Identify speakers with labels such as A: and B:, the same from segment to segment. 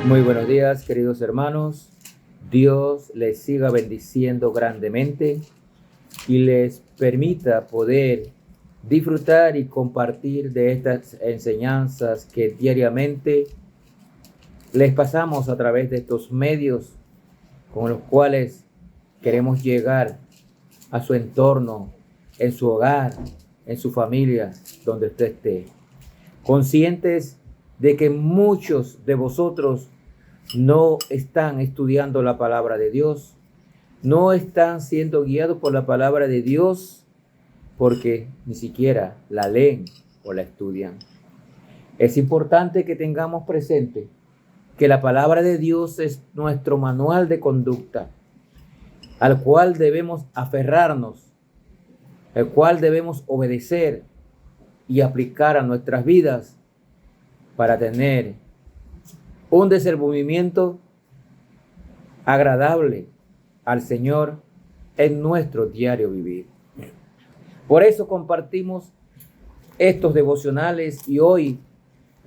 A: Muy buenos días, queridos hermanos. Dios les siga bendiciendo grandemente y les permita poder disfrutar y compartir de estas enseñanzas que diariamente les pasamos a través de estos medios con los cuales queremos llegar a su entorno, en su hogar, en su familia, donde usted esté. Conscientes de que muchos de vosotros no están estudiando la palabra de Dios, no están siendo guiados por la palabra de Dios porque ni siquiera la leen o la estudian. Es importante que tengamos presente que la palabra de Dios es nuestro manual de conducta, al cual debemos aferrarnos, el cual debemos obedecer y aplicar a nuestras vidas para tener un desenvolvimiento agradable al Señor en nuestro diario vivir. Por eso compartimos estos devocionales y hoy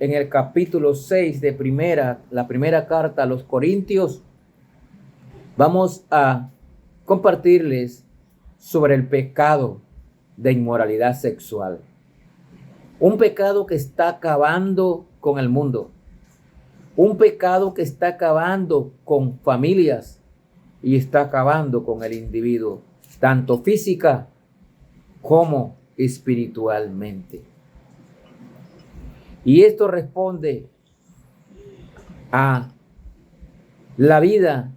A: en el capítulo 6 de la primera carta a los Corintios vamos a compartirles sobre el pecado de inmoralidad sexual. Un pecado que está acabando con el mundo. Un pecado que está acabando con familias y está acabando con el individuo, tanto física como espiritualmente. Y esto responde a la vida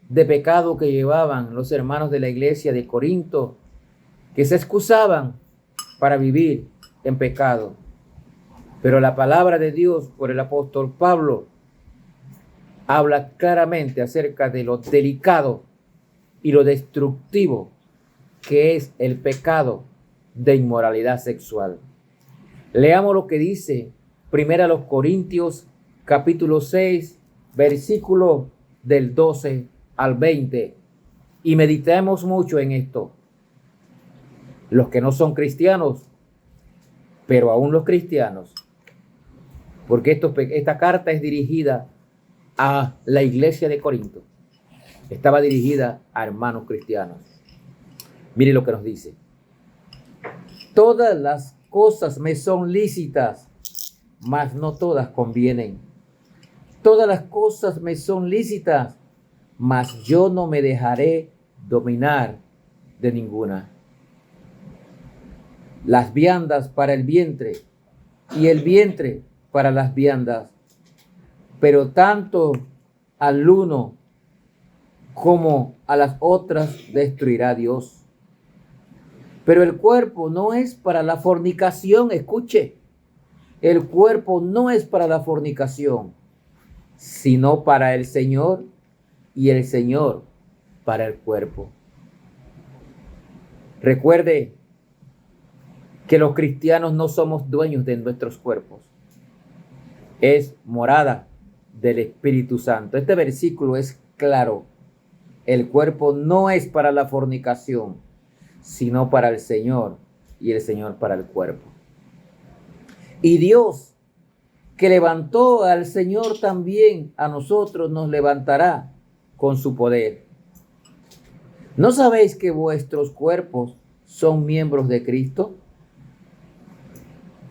A: de pecado que llevaban los hermanos de la iglesia de Corinto, que se excusaban para vivir en pecado. Pero la palabra de Dios por el apóstol Pablo habla claramente acerca de lo delicado y lo destructivo que es el pecado de inmoralidad sexual. Leamos lo que dice 1 Corintios capítulo 6, versículo del 12 al 20. Y meditemos mucho en esto. Los que no son cristianos, pero aún los cristianos, porque esta carta es dirigida a la iglesia de Corinto. Estaba dirigida a hermanos cristianos. Mire lo que nos dice. Todas las cosas me son lícitas, mas no todas convienen. Todas las cosas me son lícitas, mas yo no me dejaré dominar de ninguna. Las viandas para el vientre y el vientre para las viandas, pero tanto al uno como a las otras destruirá Dios. Pero el cuerpo no es para la fornicación, escuche, el cuerpo no es para la fornicación, sino para el Señor y el Señor para el cuerpo. Recuerde que los cristianos no somos dueños de nuestros cuerpos. Es morada del Espíritu Santo. Este versículo es claro. El cuerpo no es para la fornicación, sino para el Señor y el Señor para el cuerpo. Y Dios, que levantó al Señor, también a nosotros nos levantará con su poder. ¿No sabéis que vuestros cuerpos son miembros de Cristo?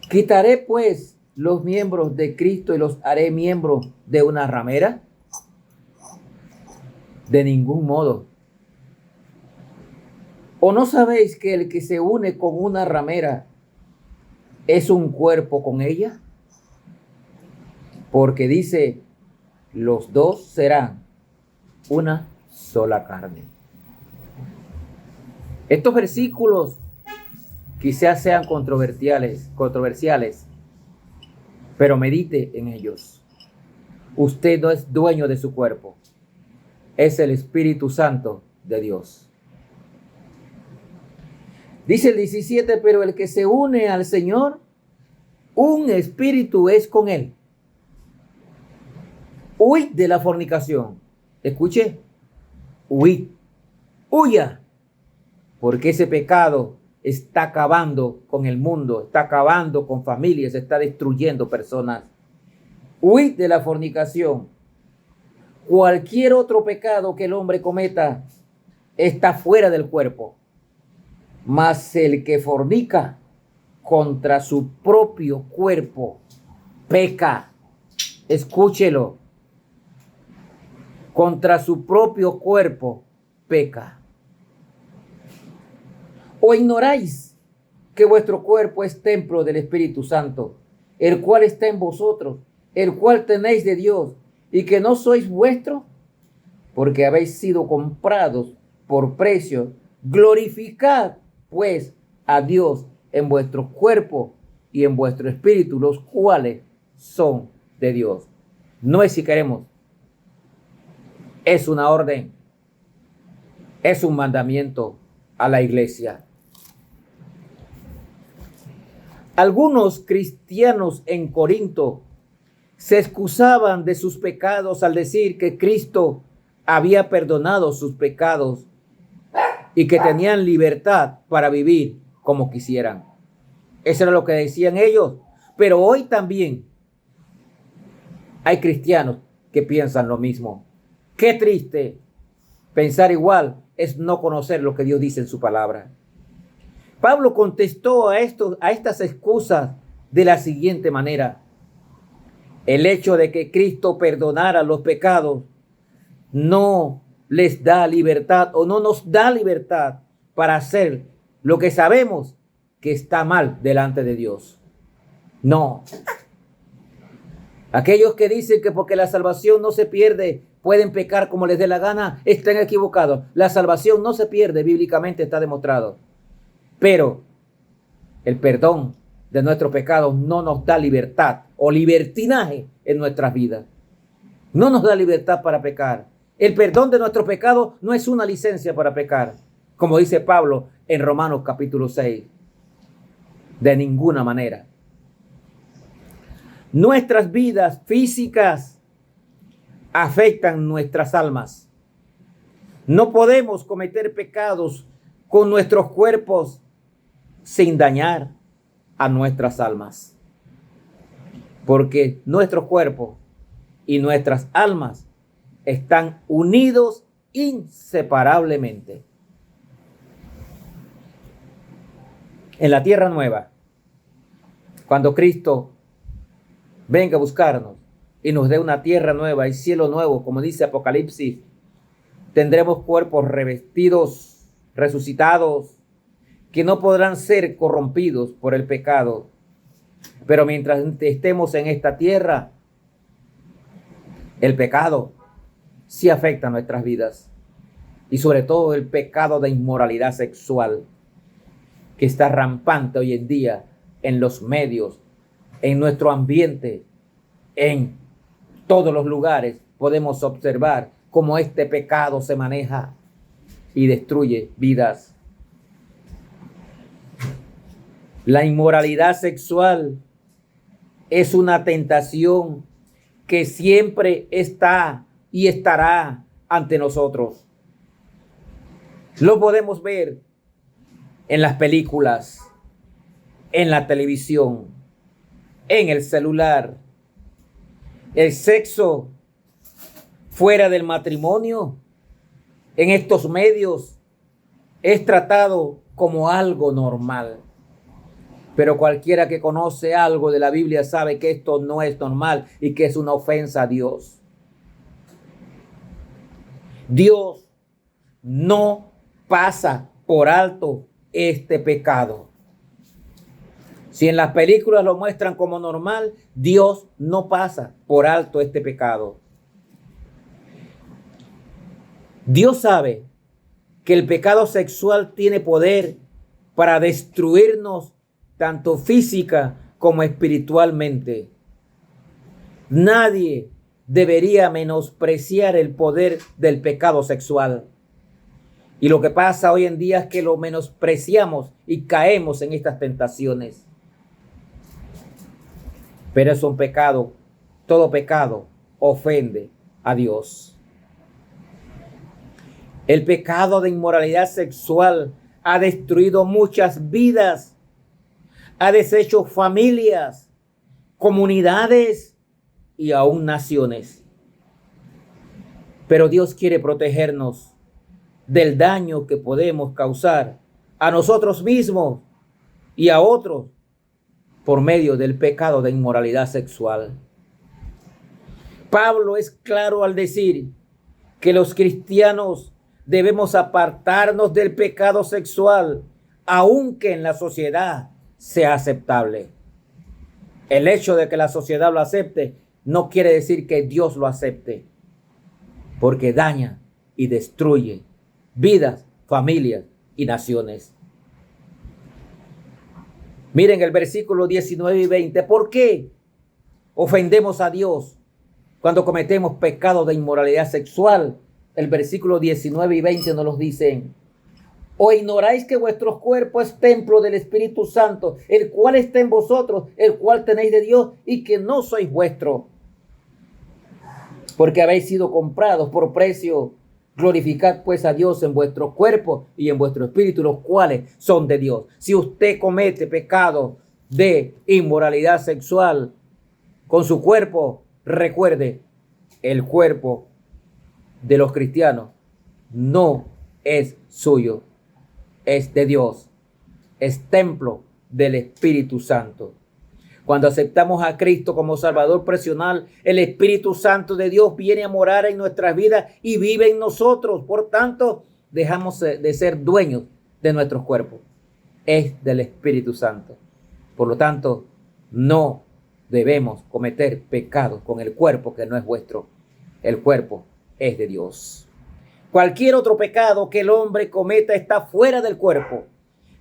A: ¿Quitaré pues los miembros de Cristo y los haré miembros de una ramera? De ningún modo. ¿O no sabéis que el que se une con una ramera es un cuerpo con ella? Porque dice, los dos serán una sola carne. Estos versículos quizás sean controversiales, pero medite en ellos. Usted no es dueño de su cuerpo. Es el Espíritu Santo de Dios. Dice el 17, pero el que se une al Señor, un espíritu es con él. Huid de la fornicación. Escuche, huid, huya, porque ese pecado está acabando con el mundo, está acabando con familias, está destruyendo personas. Huid de la fornicación. Cualquier otro pecado que el hombre cometa está fuera del cuerpo, mas el que fornica contra su propio cuerpo peca. Escúchelo. Contra su propio cuerpo peca. ¿O ignoráis que vuestro cuerpo es templo del Espíritu Santo, el cual está en vosotros, el cual tenéis de Dios, y que no sois vuestros? Porque habéis sido comprados por precio. Glorificad, pues, a Dios en vuestro cuerpo y en vuestro espíritu, los cuales son de Dios. No es si queremos, es una orden, es un mandamiento a la iglesia. Algunos cristianos en Corinto se excusaban de sus pecados al decir que Cristo había perdonado sus pecados y que tenían libertad para vivir como quisieran. Eso era lo que decían ellos. Pero hoy también hay cristianos que piensan lo mismo. Qué triste. Pensar igual es no conocer lo que Dios dice en su palabra. Pablo contestó a estas excusas de la siguiente manera. El hecho de que Cristo perdonara los pecados no les da libertad o no nos da libertad para hacer lo que sabemos que está mal delante de Dios. No. Aquellos que dicen que porque la salvación no se pierde, pueden pecar como les dé la gana, están equivocados. La salvación no se pierde, bíblicamente está demostrado. Pero el perdón de nuestros pecados no nos da libertad o libertinaje en nuestras vidas. No nos da libertad para pecar. El perdón de nuestros pecados no es una licencia para pecar, como dice Pablo en Romanos capítulo 6. De ninguna manera. Nuestras vidas físicas afectan nuestras almas. No podemos cometer pecados con nuestros cuerpos sin dañar a nuestras almas. Porque nuestro cuerpo y nuestras almas están unidos inseparablemente. En la tierra nueva, cuando Cristo venga a buscarnos y nos dé una tierra nueva y cielo nuevo, como dice Apocalipsis, tendremos cuerpos revestidos, resucitados, que no podrán ser corrompidos por el pecado. Pero mientras estemos en esta tierra, el pecado sí afecta a nuestras vidas. Y sobre todo el pecado de inmoralidad sexual, que está rampante hoy en día en los medios, en nuestro ambiente, en todos los lugares. Podemos observar cómo este pecado se maneja y destruye vidas. La inmoralidad sexual es una tentación que siempre está y estará ante nosotros. Lo podemos ver en las películas, en la televisión, en el celular. El sexo fuera del matrimonio en estos medios es tratado como algo normal. Pero cualquiera que conoce algo de la Biblia sabe que esto no es normal y que es una ofensa a Dios. Dios no pasa por alto este pecado. Si en las películas lo muestran como normal, Dios no pasa por alto este pecado. Dios sabe que el pecado sexual tiene poder para destruirnos tanto física como espiritualmente. Nadie debería menospreciar el poder del pecado sexual. Y lo que pasa hoy en día es que lo menospreciamos y caemos en estas tentaciones. Pero es un pecado, todo pecado ofende a Dios. El pecado de inmoralidad sexual ha destruido muchas vidas, ha deshecho familias, comunidades y aún naciones. Pero Dios quiere protegernos del daño que podemos causar a nosotros mismos y a otros por medio del pecado de inmoralidad sexual. Pablo es claro al decir que los cristianos debemos apartarnos del pecado sexual, aunque en la sociedad sea aceptable. El hecho de que la sociedad lo acepte no quiere decir que Dios lo acepte, porque daña y destruye vidas, familias y naciones. Miren el versículo 19 y 20. ¿Por qué ofendemos a Dios cuando cometemos pecados de inmoralidad sexual? El versículo 19 y 20 nos los dicen. ¿O ignoráis que vuestro cuerpo es templo del Espíritu Santo, el cual está en vosotros, el cual tenéis de Dios, y que no sois vuestro? Porque habéis sido comprados por precio. Glorificad pues a Dios en vuestro cuerpo y en vuestro espíritu, los cuales son de Dios. Si usted comete pecado de inmoralidad sexual con su cuerpo, recuerde, el cuerpo de los cristianos no es suyo, es de Dios, es templo del Espíritu Santo. Cuando aceptamos a Cristo como Salvador personal, el Espíritu Santo de Dios viene a morar en nuestras vidas y vive en nosotros. Por tanto, dejamos de ser dueños de nuestros cuerpos. Es del Espíritu Santo. Por lo tanto, no debemos cometer pecados con el cuerpo que no es vuestro. El cuerpo es de Dios. Cualquier otro pecado que el hombre cometa está fuera del cuerpo,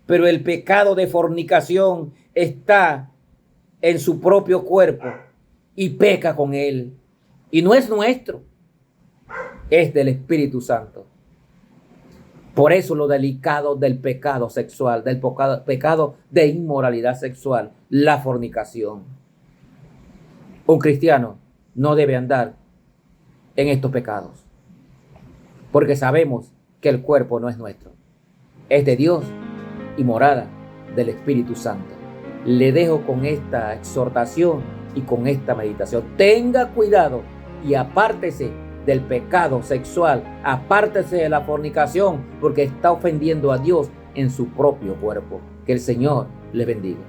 A: pero el pecado de fornicación está en su propio cuerpo y peca con él. Y no es nuestro, es del Espíritu Santo. Por eso lo delicado del pecado sexual, del pecado de inmoralidad sexual, la fornicación. Un cristiano no debe andar en estos pecados, porque sabemos que el cuerpo no es nuestro, es de Dios y morada del Espíritu Santo. Le dejo con esta exhortación y con esta meditación. Tenga cuidado y apártese del pecado sexual, apártese de la fornicación, porque está ofendiendo a Dios en su propio cuerpo. Que el Señor le bendiga.